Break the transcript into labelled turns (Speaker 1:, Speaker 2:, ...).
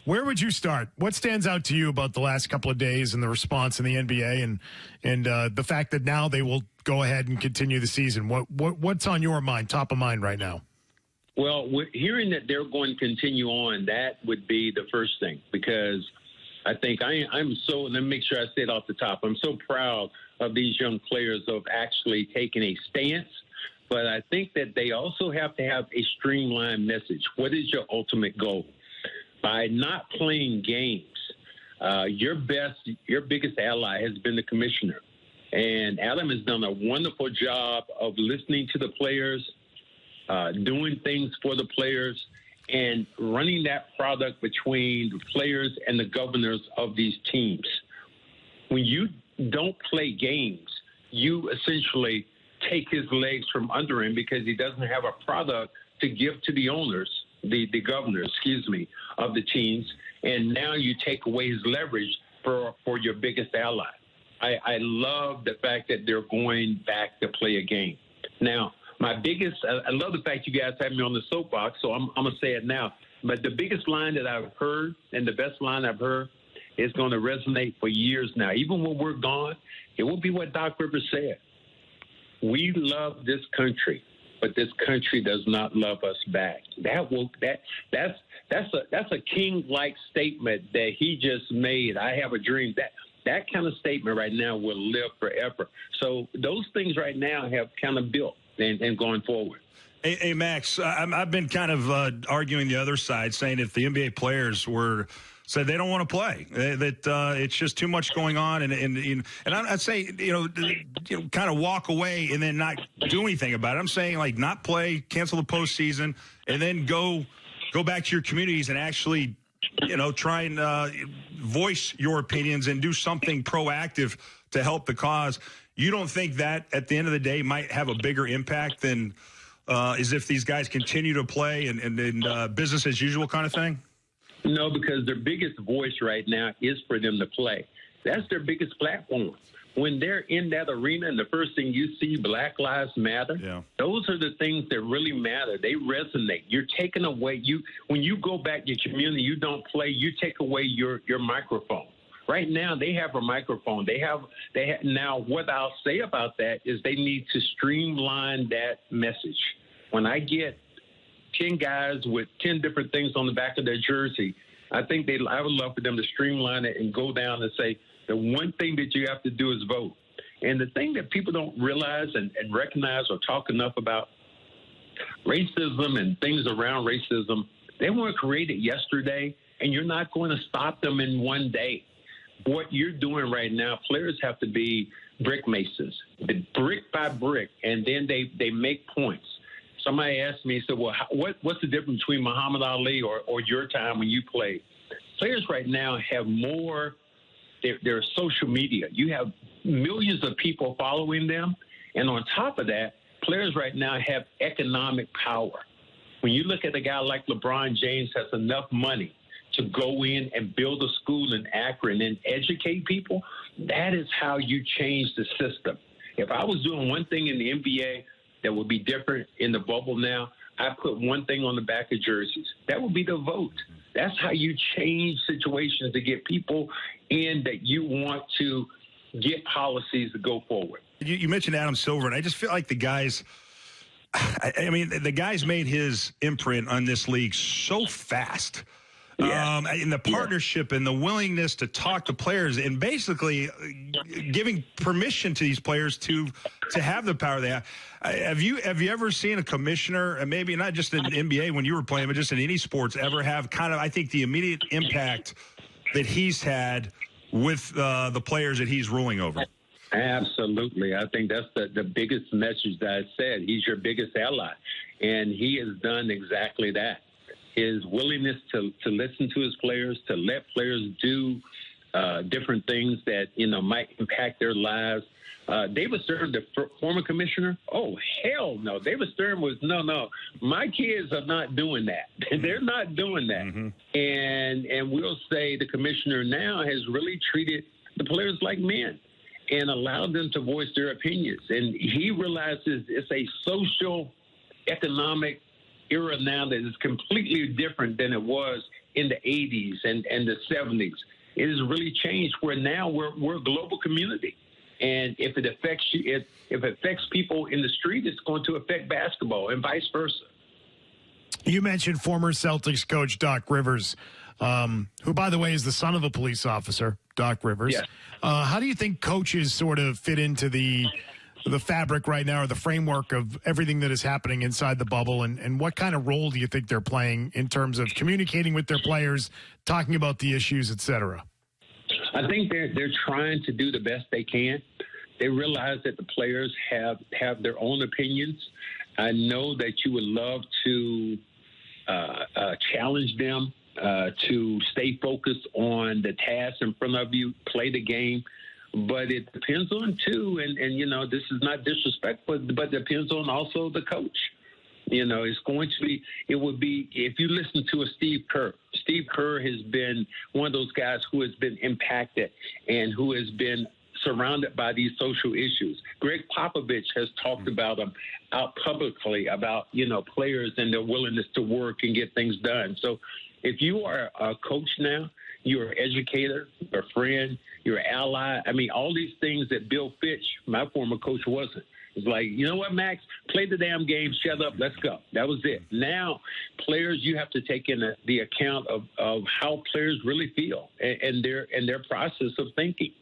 Speaker 1: Where would you start? What stands out to you about the last couple of days and the response in the NBA and the fact that now they will go ahead and continue the season? What's on your mind, top of mind right now?
Speaker 2: Well, hearing that they're going to continue on, that would be the first thing, because I think I'm so, let me make sure I say it off the top, I'm so proud of these young players of actually taking a stance, but I think that they also have to have a streamlined message. What is your ultimate goal? By not playing games, your biggest ally has been the commissioner. And Adam has done a wonderful job of listening to the players, doing things for the players, and running that product between the players and the governors of these teams. When you don't play games, you essentially take his legs from under him because he doesn't have a product to give to the owners, the governors, of the teams, and now you take away his leverage for your biggest ally. I love the fact that they're going back to play a game. Now, I love the fact you guys have me on the soapbox, so I'm going to say it now. But the biggest line that I've heard and the best line I've heard is going to resonate for years now. Even when we're gone, it will be what Doc Rivers said. We love this country, but this country does not love us back. That's a king-like statement that he just made. I have a dream. That kind of statement right now will live forever. So those things right now have kind of built and going forward.
Speaker 3: Hey, Max, I've been kind of arguing the other side, saying if the NBA players said they don't want to play, that it's just too much going on, and I'd say kind of walk away and then not do anything about it. I'm saying like not play, cancel the postseason, and then go back to your communities and actually try and voice your opinions and do something proactive to help the cause. You don't think that at the end of the day might have a bigger impact than as if these guys continue to play and business as usual kind of thing?
Speaker 2: No, because their biggest voice right now is for them to play. That's their biggest platform. When they're in that arena and the first thing you see, Black Lives Matter, those are the things that really matter. They resonate. You're taking away, when you go back to your community, you don't play, you take away your microphone. Right now, they have a microphone. They have now, what I'll say about that is they need to streamline that message. When I get 10 guys with 10 different things on the back of their jersey, I would love for them to streamline it and go down and say, the one thing that you have to do is vote. And the thing that people don't realize and recognize or talk enough about, racism and things around racism, they want to create it yesterday, and you're not going to stop them in one day. What you're doing right now, players have to be brick masons, brick by brick, and then they make points. Somebody asked me, said, well, what's the difference between Muhammad Ali or your time when you played? Players right now have more, their social media. You have millions of people following them. And on top of that, players right now have economic power. When you look at a guy like LeBron James has enough money to go in and build a school in Akron and educate people, that is how you change the system. If I was doing one thing in the NBA that would be different in the bubble now, I put one thing on the back of jerseys. That would be the vote. That's how you change situations to get people in that you want to get policies to go forward.
Speaker 3: You mentioned Adam Silver, and I just feel like the guys made his imprint on this league so fast. In the partnership and the willingness to talk to players and basically giving permission to these players to have the power they have. Have you ever seen a commissioner, and maybe not just in the NBA when you were playing, but just in any sports, ever have kind of, I think, the immediate impact that he's had with the players that he's ruling over?
Speaker 2: Absolutely. I think that's the biggest message that I said. He's your biggest ally, and he has done exactly that. His willingness to listen to his players, to let players do different things that, might impact their lives. David Stern, the former commissioner, oh, hell no. David Stern was, no, my kids are not doing that. They're not doing that. Mm-hmm. And we'll say the commissioner now has really treated the players like men and allowed them to voice their opinions. And he realizes it's a social, economic era now that is completely different than it was in the 80s and the 70s. It has really changed where now we're a global community. And if it affects you, if it affects people in the street, it's going to affect basketball and vice versa.
Speaker 1: You mentioned former Celtics coach Doc Rivers, who, by the way, is the son of a police officer, Doc Rivers.
Speaker 2: Yes.
Speaker 1: How do you think coaches sort of fit into the fabric right now, or the framework of everything that is happening inside the bubble, and what kind of role do you think they're playing in terms of communicating with their players, talking about the issues, et cetera?
Speaker 2: I think they're trying to do the best they can. They realize that the players have their own opinions. I know that you would love to challenge them to stay focused on the task in front of you, play the game. But it depends on, too, and you know, this is not disrespectful, but it depends on also the coach. You know, it would be, if you listen to a Steve Kerr. Steve Kerr has been one of those guys who has been impacted and who has been surrounded by these social issues. Greg Popovich has talked about them out publicly, about, you know, players and their willingness to work and get things done. So if you are a coach now, you're an educator, a friend, you're an ally. I mean, all these things that Bill Fitch, my former coach, wasn't. It's like, you know what, Max? Play the damn game. Shut up. Let's go. That was it. Now, players, you have to take in the account of how players really feel and their process of thinking.